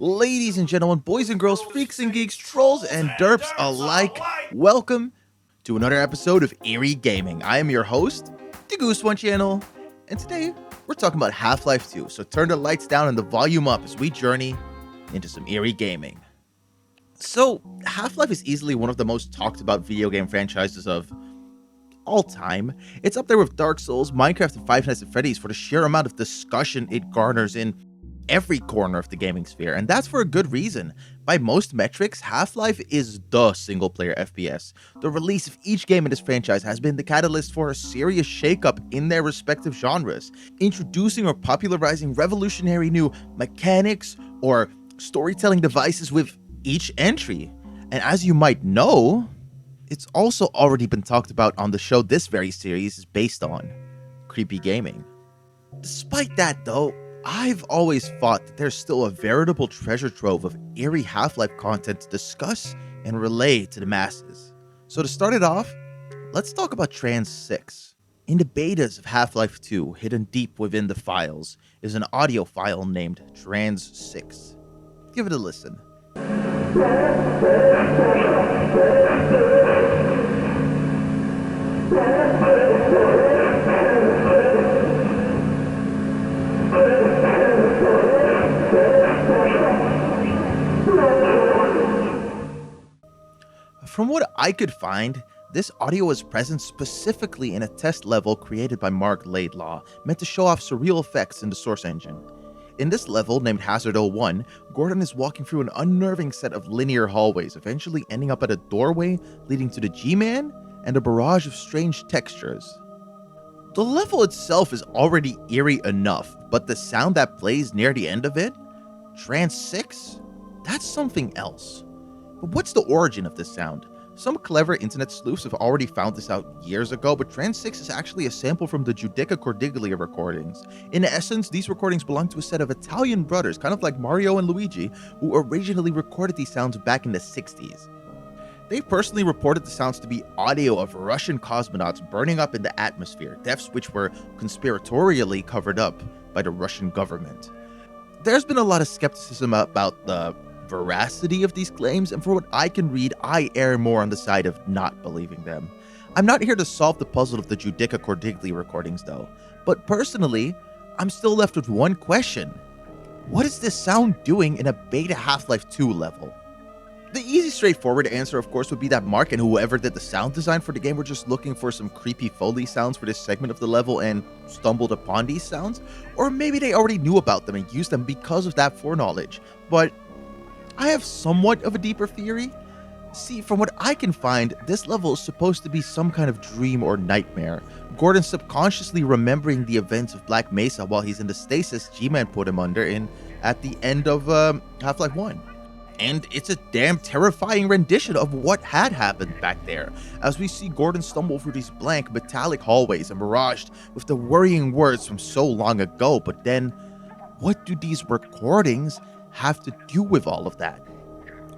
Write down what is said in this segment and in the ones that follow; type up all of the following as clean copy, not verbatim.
Ladies and gentlemen, boys and girls, freaks and geeks, trolls and derps alike, welcome to another episode of Eerie Gaming. I am your host, the Goose One Channel, and today we're talking about Half-Life 2, so turn the lights down and the volume up as we journey into some Eerie Gaming. So, Half-Life is easily one of the most talked about video game franchises of all time. It's up there with Dark Souls, Minecraft, and Five Nights at Freddy's for the sheer amount of discussion it garners in every corner of the gaming sphere, and that's for a good reason. By most metrics, Half-Life is the single-player FPS. The release of each game in this franchise has been the catalyst for a serious shakeup in their respective genres, introducing or popularizing revolutionary new mechanics or storytelling devices with each entry. And as you might know, it's also already been talked about on the show this very series is based on, creepy gaming. Despite that though, I've always thought that there's still a veritable treasure trove of eerie Half-Life content to discuss and relay to the masses. So to start it off, let's talk about Trans 6. In the betas of Half-Life 2, hidden deep within the files, is an audio file named Trans 6. Give it a listen. From what I could find, this audio was present specifically in a test level created by Mark Laidlaw, meant to show off surreal effects in the source engine. In this level, named Hazard 01, Gordon is walking through an unnerving set of linear hallways, eventually ending up at a doorway leading to the G-Man and a barrage of strange textures. The level itself is already eerie enough, but the sound that plays near the end of it, Trans 6, that's something else. But what's the origin of this sound? Some clever internet sleuths have already found this out years ago, but Trans 6 is actually a sample from the Giudica Cordiglia recordings. In essence, these recordings belong to a set of Italian brothers, kind of like Mario and Luigi, who originally recorded these sounds back in the 60s. They personally reported the sounds to be audio of Russian cosmonauts burning up in the atmosphere, deaths which were conspiratorially covered up by the Russian government. There's been a lot of skepticism about the veracity of these claims, and for what I can read, I err more on the side of not believing them. I'm not here to solve the puzzle of the Giudica Cordiglia recordings though, but personally, I'm still left with one question. What is this sound doing in a beta Half-Life 2 level? The easy, straightforward answer, of course, would be that Mark and whoever did the sound design for the game were just looking for some creepy Foley sounds for this segment of the level and stumbled upon these sounds, or maybe they already knew about them and used them because of that foreknowledge, but I have somewhat of a deeper theory. See, from what I can find, this level is supposed to be some kind of dream or nightmare. Gordon subconsciously remembering the events of Black Mesa while he's in the stasis G-Man put him under at the end of Half-Life 1. And it's a damn terrifying rendition of what had happened back there, as we see Gordon stumble through these blank, metallic hallways and barraged with the worrying words from so long ago. But then, what do these recordings have to do with all of that?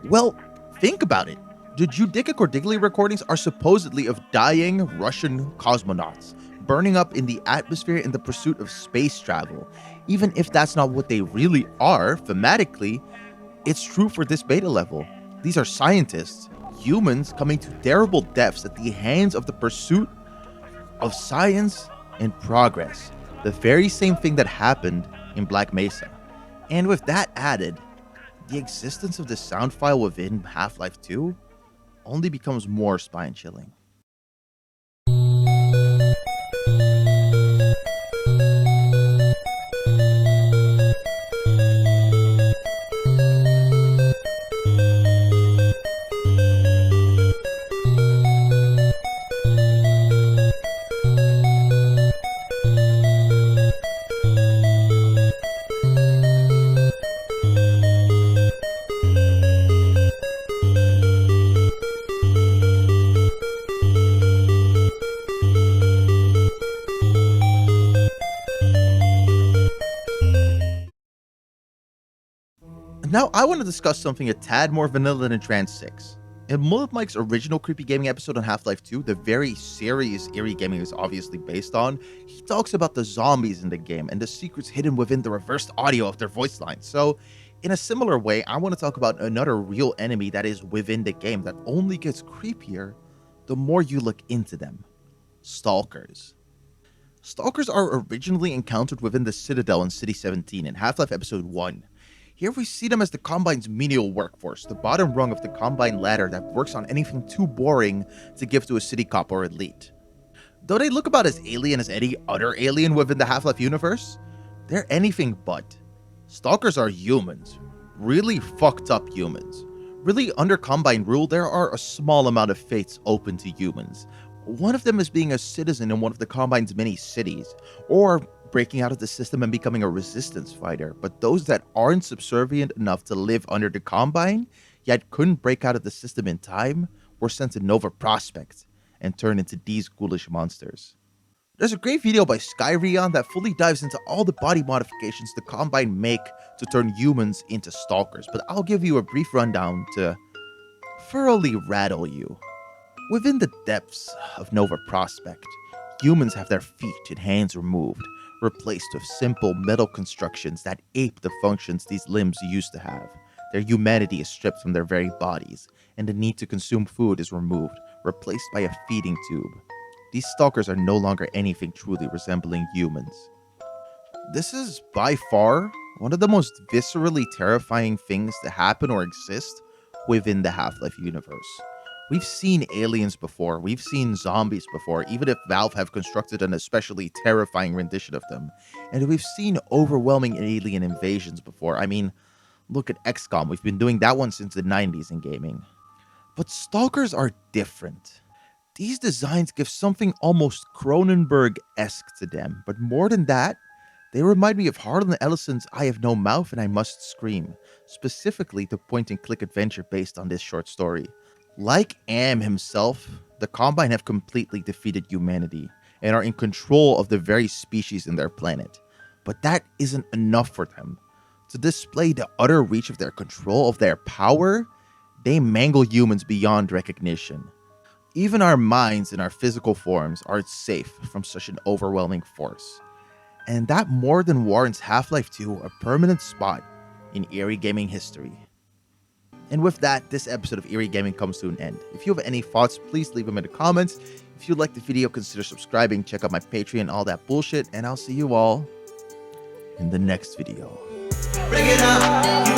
Well, think about it. The Giudica Cordiglia recordings are supposedly of dying Russian cosmonauts, burning up in the atmosphere in the pursuit of space travel. Even if that's not what they really are, thematically, it's true for this beta level. These are scientists, humans coming to terrible deaths at the hands of the pursuit of science and progress. The very same thing that happened in Black Mesa. And with that added, the existence of the sound file within Half-Life 2 only becomes more spine-chilling. Now, I want to discuss something a tad more vanilla than Trans 6. In Mullet Mike's original Creepy Gaming episode on Half-Life 2, the very series Eerie Gaming is obviously based on, he talks about the zombies in the game and the secrets hidden within the reversed audio of their voice lines. So, In a similar way, I want to talk about another real enemy that is within the game that only gets creepier the more you look into them. Stalkers. Stalkers are originally encountered within the Citadel in City 17 in Half-Life Episode 1. Here we see them as the Combine's menial workforce, the bottom rung of the Combine ladder that works on anything too boring to give to a city cop or elite. Though they look about as alien as any other alien within the Half-Life universe, they're anything but. Stalkers are humans. Really fucked up humans. Really, under Combine rule, there are a small amount of fates open to humans. One of them is being a citizen in one of the Combine's many cities, or breaking out of the system and becoming a resistance fighter. But those that aren't subservient enough to live under the Combine, yet couldn't break out of the system in time, were sent to Nova Prospect and turned into these ghoulish monsters. There's a great video by Skyrion that fully dives into all the body modifications the Combine make to turn humans into stalkers, but I'll give you a brief rundown to thoroughly rattle you. Within the depths of Nova Prospect, humans have their feet and hands removed, replaced with simple metal constructions that ape the functions these limbs used to have. Their humanity is stripped from their very bodies, and the need to consume food is removed, replaced by a feeding tube. These stalkers are no longer anything truly resembling humans. This is by far one of the most viscerally terrifying things to happen or exist within the Half-Life universe. We've seen aliens before, we've seen zombies before, even if Valve have constructed an especially terrifying rendition of them. And we've seen overwhelming alien invasions before. I mean, look at XCOM, we've been doing that one since the 90s in gaming. But stalkers are different. These designs give something almost Cronenberg-esque to them, but more than that, they remind me of Harlan Ellison's I Have No Mouth and I Must Scream, specifically the point-and-click adventure based on this short story. Like Am himself, the Combine have completely defeated humanity and are in control of the very species in their planet. But that isn't enough for them. To display the utter reach of their control, of their power, they mangle humans beyond recognition. Even our minds and our physical forms aren't safe from such an overwhelming force. And that more than warrants Half-Life 2 a permanent spot in Eerie gaming history. And with that, this episode of Eerie Gaming comes to an end. If you have any thoughts, please leave them in the comments. If you like the video, consider subscribing, check out my Patreon, all that bullshit, and I'll see you all in the next video. Bring it up.